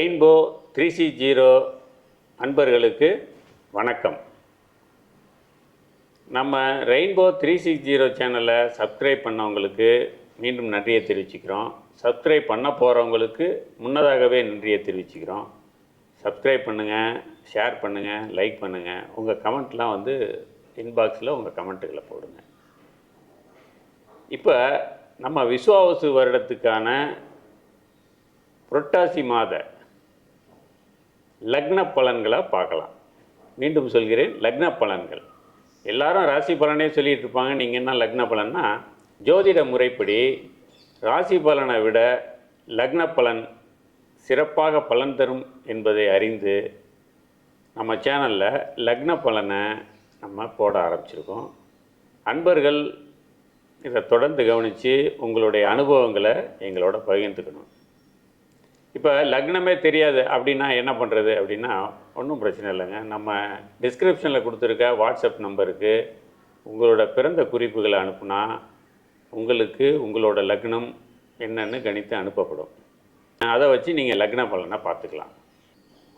Rainbow 360 அன்பர்களுக்கு வணக்கம். நம்ம ரெயின்போ 360 சேனலை சப்ஸ்கிரைப் பண்ணவங்களுக்கு மீண்டும் நன்றியை தெரிவிச்சுக்கிறோம். சப்ஸ்கிரைப் பண்ண போகிறவங்களுக்கு முன்னதாகவே நன்றியை தெரிவிச்சுக்கிறோம். சப்ஸ்கிரைப் பண்ணுங்கள், ஷேர் பண்ணுங்கள், லைக் பண்ணுங்கள். உங்கள் கமெண்ட்லாம் இன்பாக்ஸில் உங்கள் கமெண்ட்டுகளை போடுங்க. இப்போ நம்ம விஸ்வாவசு வருடத்துக்கான புரட்டாசி மாத லக்ன பலன்களை பார்க்கலாம். மீண்டும் சொல்கிறேன், லக்ன பலன்கள். எல்லாரும் ராசி பலனே சொல்லிகிட்டு இருப்பாங்க. நீங்கள் என்ன லக்ன பலன்னா, ஜோதிட முறைப்படி ராசி பலனை விட லக்ன பலன் சிறப்பாக பலன் தரும் என்பதை அறிந்து நம்ம சேனலில் லக்ன பலனை நம்ம போட ஆரம்பிச்சிருக்கோம். அன்பர்கள் இதை தொடர்ந்து கவனித்து உங்களுடைய அனுபவங்களை எங்களோட பகிர்ந்துக்கணும். இப்போ லக்னமே தெரியாது அப்படின்னா என்ன பண்ணுறது அப்படின்னா, ஒன்றும் பிரச்சனை இல்லைங்க. நம்ம டிஸ்கிரிப்ஷனில் கொடுத்துருக்க வாட்ஸ்அப் நம்பருக்கு உங்களோட பிறந்த குறிப்புகளை அனுப்புனா உங்களுக்கு உங்களோட லக்னம் என்னன்னு கணித்து அனுப்பப்படும். அதை வச்சு நீங்கள் லக்ன பலனை பார்த்துக்கலாம்.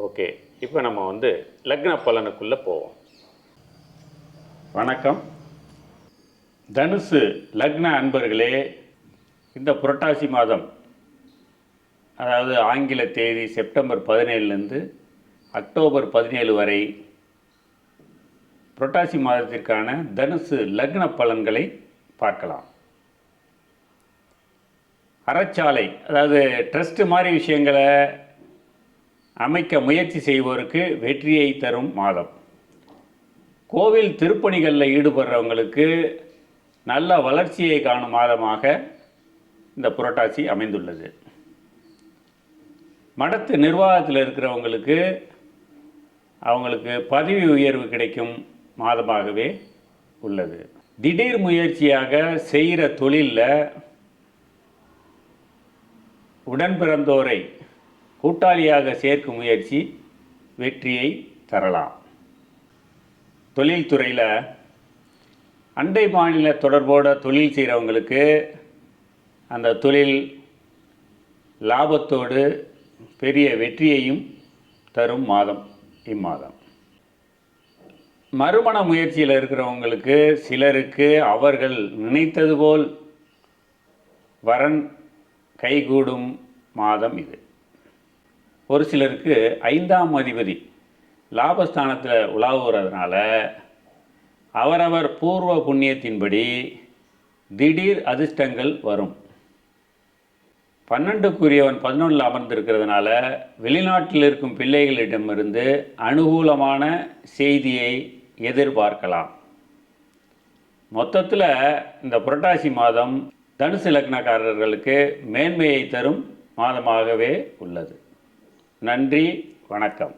ஓகே, இப்போ நம்ம லக்ன பலனுக்குள்ளே போவோம். வணக்கம். தனுசு லக்ன அன்பர்களே, இந்த புரட்டாசி மாதம், அதாவது ஆங்கில தேதி செப்டம்பர் 17லேருந்து அக்டோபர் 17 வரை புரட்டாசி மாதத்திற்கான தனுசு லக்ன பலன்களை பார்க்கலாம். அறச்சாலை, அதாவது ட்ரஸ்ட் மாதிரி விஷயங்களை அமைக்க முயற்சி செய்வோருக்கு வெற்றியை தரும் மாதம். கோவில் திருப்பணிகளில் ஈடுபடுறவங்களுக்கு நல்ல வளர்ச்சியை காணும் மாதமாக இந்த புரட்டாசி அமைந்துள்ளது. மடத்து நிர்வாகத்தில் இருக்கிறவங்களுக்கு அவங்களுக்கு பதவி உயர்வு கிடைக்கும் மாதமாகவே உள்ளது. திடீர் முயற்சியாக செய்கிற தொழிலில் உடன் பிறந்தோரை கூட்டாளியாக சேர்க்கும் முயற்சி வெற்றியை தரலாம். தொழில்துறையில் அண்டை மாநில தொடர்போட தொழில் செய்கிறவங்களுக்கு அந்த தொழில் லாபத்தோடு பெரிய வெற்றியையும் தரும் மாதம் இம்மாதம். மறுமண முயற்சியில் இருக்கிறவங்களுக்கு சிலருக்கு அவர்கள் நினைத்தது போல் வரன் கைகூடும் மாதம் இது. ஒரு சிலருக்கு 5ஆம் அதிபதி லாபஸ்தானத்தில் உலாவுறதுனால அவரவர் பூர்வ புண்ணியத்தின்படி திடீர் அதிர்ஷ்டங்கள் வரும். 12க்குரியவன் 11ல் அமர்ந்திருக்கிறதுனால வெளிநாட்டில் இருக்கும் பிள்ளைகளிடமிருந்து அனுகூலமான செய்தியை எதிர்பார்க்கலாம். மொத்தத்தில் இந்த புரட்டாசி மாதம் தனுசு லக்னக்காரர்களுக்கு மேன்மையை தரும் மாதமாகவே உள்ளது. நன்றி, வணக்கம்.